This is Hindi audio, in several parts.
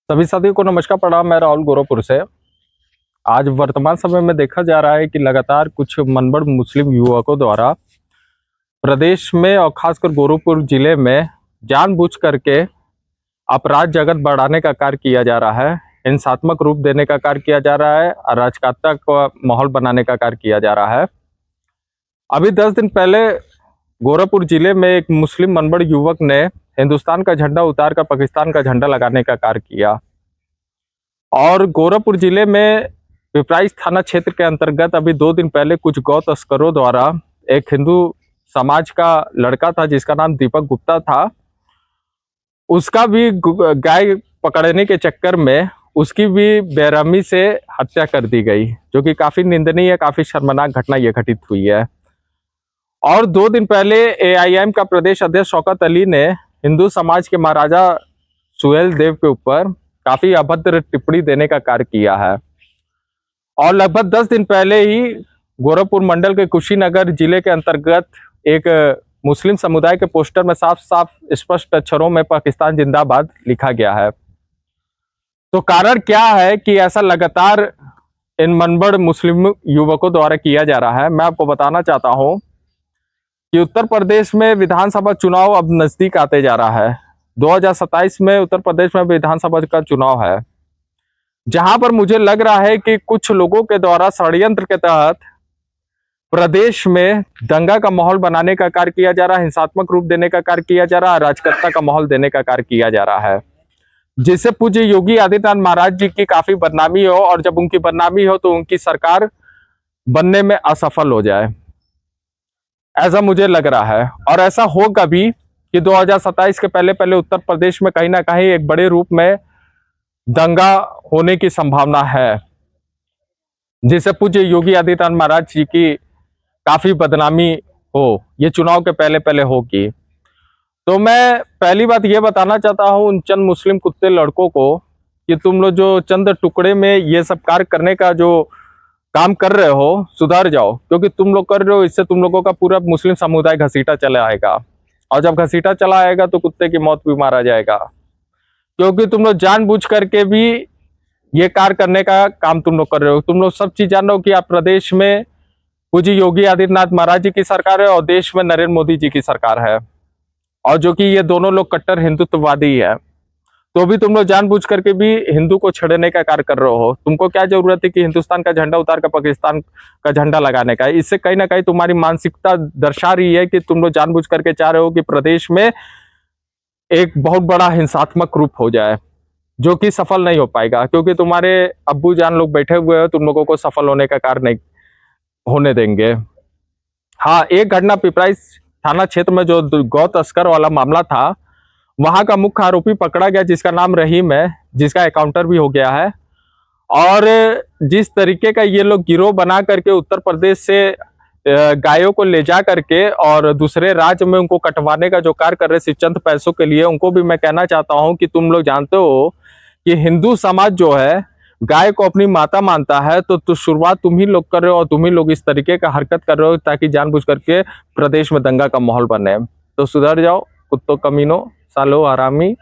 सभी साथियों को नमस्कार प्रणाम। मैं राहुल गोरखपुर से। आज वर्तमान समय में देखा जा रहा है कि लगातार कुछ मनबड़ मुस्लिम युवकों द्वारा प्रदेश में और खासकर गोरखपुर जिले में जानबूझ करके अपराध जगत बढ़ाने का कार्य किया जा रहा है, हिंसात्मक रूप देने का कार्य किया जा रहा है, अराजकता का माहौल बनाने का कार्य किया जा रहा है। अभी 10 दिन पहले गोरखपुर जिले में एक मुस्लिम मनबड़ युवक ने हिंदुस्तान का झंडा उतार कर पाकिस्तान का झंडा लगाने का कार्य किया। और गोरखपुर जिले में पिपराइच थाना क्षेत्र के अंतर्गत अभी 2 दिन पहले कुछ गौ तस्करों द्वारा एक हिंदू समाज का लड़का था जिसका नाम दीपक गुप्ता था, उसका भी गाय पकड़ने के चक्कर में उसकी भी बेरहमी से हत्या कर दी गई, जो कि काफी निंदनीय, काफी शर्मनाक घटना यह घटित हुई है। और 2 दिन पहले एआईएम का प्रदेश अध्यक्ष शौकत अली ने हिंदू समाज के महाराजा सुहेल देव के ऊपर काफी अभद्र टिप्पणी देने का कार्य किया है। और लगभग 10 दिन पहले ही गोरखपुर मंडल के कुशीनगर जिले के अंतर्गत एक मुस्लिम समुदाय के पोस्टर में साफ साफ स्पष्ट अक्षरों में पाकिस्तान जिंदाबाद लिखा गया है। तो कारण क्या है कि ऐसा लगातार इन मनबड़ मुस्लिम युवकों द्वारा किया जा रहा है? मैं आपको बताना चाहता हूं कि उत्तर प्रदेश में विधानसभा चुनाव अब नजदीक आते जा रहा है। 2027 में उत्तर प्रदेश में विधानसभा का चुनाव है, जहां पर मुझे लग रहा है कि कुछ लोगों के द्वारा षड्यंत्र के तहत प्रदेश में दंगा का माहौल बनाने का कार्य किया जा रहा है, हिंसात्मक रूप देने का कार्य किया जा रहा है, अराजकता का माहौल देने का कार्य किया जा रहा है, जिससे पूज्य योगी आदित्यनाथ महाराज जी की काफी बदनामी हो, और जब उनकी बदनामी हो तो उनकी सरकार बनने में असफल हो जाए, ऐसा मुझे लग रहा है। और ऐसा होगा भी कि 2027 के पहले पहले उत्तर प्रदेश में कहीं ना कहीं एक बड़े रूप में दंगा होने की संभावना है, जिससे पूज्य योगी आदित्यनाथ महाराज जी की काफी बदनामी हो, ये चुनाव के पहले पहले होगी। तो मैं पहली बात ये बताना चाहता हूं उन चंद मुस्लिम कुत्ते लड़कों को कि तुम लोग जो चंद टुकड़े में ये सब कार्य करने का जो काम कर रहे हो, सुधर जाओ, क्योंकि तुम लोग कर रहे हो, इससे तुम लोगों का पूरा मुस्लिम समुदाय घसीटा चला आएगा, और जब घसीटा चला आएगा तो कुत्ते की मौत भी मारा जाएगा, क्योंकि तुम लोग जानबूझ करके भी ये कार्य करने का काम तुम लोग कर रहे हो। तुम लोग सब चीज जान रहे हो कि आप प्रदेश में पूज्य योगी आदित्यनाथ महाराज जी की सरकार है और देश में नरेंद्र मोदी जी की सरकार है, और जो कि ये दोनों लोग कट्टर हिंदुत्ववादी है, तो भी तुम लोग जानबूझ करके भी हिंदू को छेड़ने का कार्य कर रहे हो। तुमको क्या जरूरत है कि हिंदुस्तान का झंडा उतार कर पाकिस्तान का झंडा लगाने का? इससे कहीं ना कहीं तुम्हारी मानसिकता दर्शा रही है कि तुम लोग जानबूझ करके चाह रहे हो कि प्रदेश में एक बहुत बड़ा हिंसात्मक रूप हो जाए, जो कि सफल नहीं हो पाएगा, क्योंकि तुम्हारे अब्बू जान लोग बैठे हुए हैं, तुम लोगों को सफल होने का कार्य नहीं होने देंगे। हाँ, एक घटना पिपराइच थाना क्षेत्र में जो गौ तस्कर वाला मामला था, वहां का मुख्य आरोपी पकड़ा गया जिसका नाम रहीम है, जिसका एकाउंटर भी हो गया है। और जिस तरीके का ये लोग गिरोह बना करके उत्तर प्रदेश से गायों को ले जा करके और दूसरे राज्य में उनको कटवाने का जो कार्य कर रहे सिर्फ चंद पैसों के लिए, उनको भी मैं कहना चाहता हूं कि तुम लोग जानते हो कि हिंदू समाज जो है गाय को अपनी माता मानता है, तो शुरुआत तुम ही लोग कर रहे हो, और तुम ही लोग इस तरीके का हरकत कर रहे हो ताकि जानबूझ करके प्रदेश में दंगा का माहौल बने। तो सुधर जाओ कुत्तों कमीनों, सालो हरामी,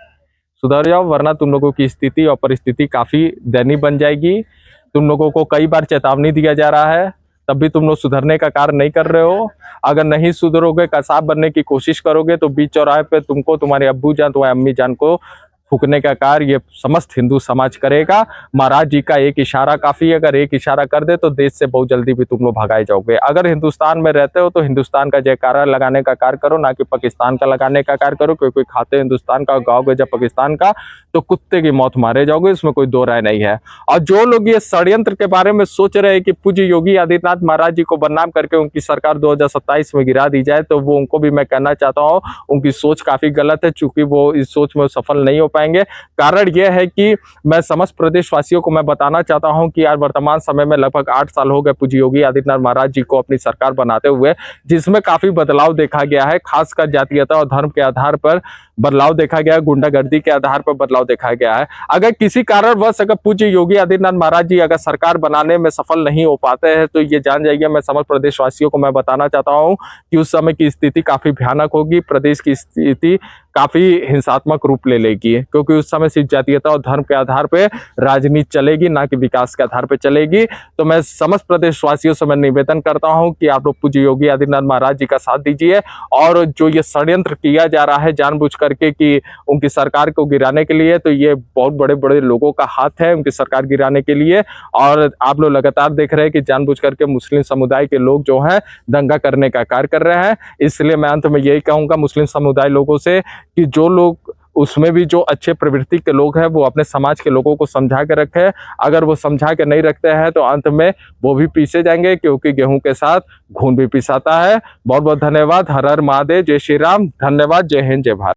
सुधर जाओ, वरना तुम लोगों की स्थिति और परिस्थिति काफी दयनीय बन जाएगी। तुम लोगों को कई बार चेतावनी दिया जा रहा है, तब भी तुम लोग सुधरने का कार्य नहीं कर रहे हो। अगर नहीं सुधरोगे, कसाब बनने की कोशिश करोगे, तो बीच चौराहे पे तुमको तुम्हारे अब्बू जान, तुम्हारे अम्मी जान को फूकने का कार्य ये समस्त हिंदू समाज करेगा। महाराज जी का एक इशारा काफी है, अगर एक इशारा कर दे तो देश से बहुत जल्दी भी तुम लोग भगाए जाओगे। अगर हिंदुस्तान में रहते हो तो हिंदुस्तान का जयकारा लगाने का कार्य करो, ना कि पाकिस्तान का लगाने का कार्य करो, क्योंकि खाते हिंदुस्तान का, गाओगे जब पाकिस्तान का तो कुत्ते की मौत मारे जाओगे, इसमें कोई दो राय नहीं है। और जो लोग ये षड्यंत्र के बारे में सोच रहे हैं कि पूज्य योगी आदित्यनाथ महाराज जी को बदनाम करके उनकी सरकार 2027 में गिरा दी जाए, तो वो उनको भी मैं कहना चाहता हूँ उनकी सोच काफी गलत है, चूंकि वो इस सोच में सफल नहीं हो पाएंगे। कारण यह है कि मैं समस्त प्रदेशवासियों को मैं बताना चाहता हूं कि आज वर्तमान समय में लगभग 8 साल हो गए पूज्य योगी आदित्यनाथ महाराज जी को अपनी सरकार बनाते हुए, जिसमें काफी बदलाव देखा गया है, खासकर जातीयता और धर्म के आधार पर बदलाव देखा गया है, गुंडागर्दी के आधार पर बदलाव देखा गया है। अगर किसी कारणवश अगर पूज्य योगी आदित्यनाथ महाराज जी अगर सरकार बनाने में सफल नहीं हो पाते हैं तो ये जान जाइए, मैं समस्त प्रदेशवासियों को मैं बताना चाहता हूँ कि उस समय की स्थिति काफी भयानक होगी, प्रदेश की स्थिति काफी हिंसात्मक रूप ले लेगी, क्योंकि उस समय सिर्फ जातीयता और धर्म के आधार पर राजनीति चलेगी, ना कि विकास के आधार पर चलेगी। तो मैं समस्त प्रदेशवासियों से मैं निवेदन करता हूं कि आप लोग पूज्य योगी आदित्यनाथ महाराज जी का साथ दीजिए, और जो ये षड्यंत्र किया जा रहा है जानबूझ करके कि उनकी सरकार को गिराने के लिए, तो ये बहुत बड़े बड़े लोगों का हाथ है उनकी सरकार गिराने के लिए। और आप लोग लगातार देख रहे हैं कि जानबूझ करके मुस्लिम समुदाय के लोग जो हैं दंगा करने का कार्य कर रहे हैं। इसलिए मैं अंत में यही कहूंगा मुस्लिम समुदाय लोगों से कि जो लोग उसमें भी जो अच्छे प्रवृत्ति के लोग हैं वो अपने समाज के लोगों को समझा के रखे। अगर वो समझा के नहीं रखते हैं तो अंत में वो भी पीसे जाएंगे, क्योंकि गेहूं के साथ घून भी पिसाता है। बहुत बहुत धन्यवाद। हर हर महादेव, जय श्री राम। धन्यवाद। जय हिंद, जय भारत।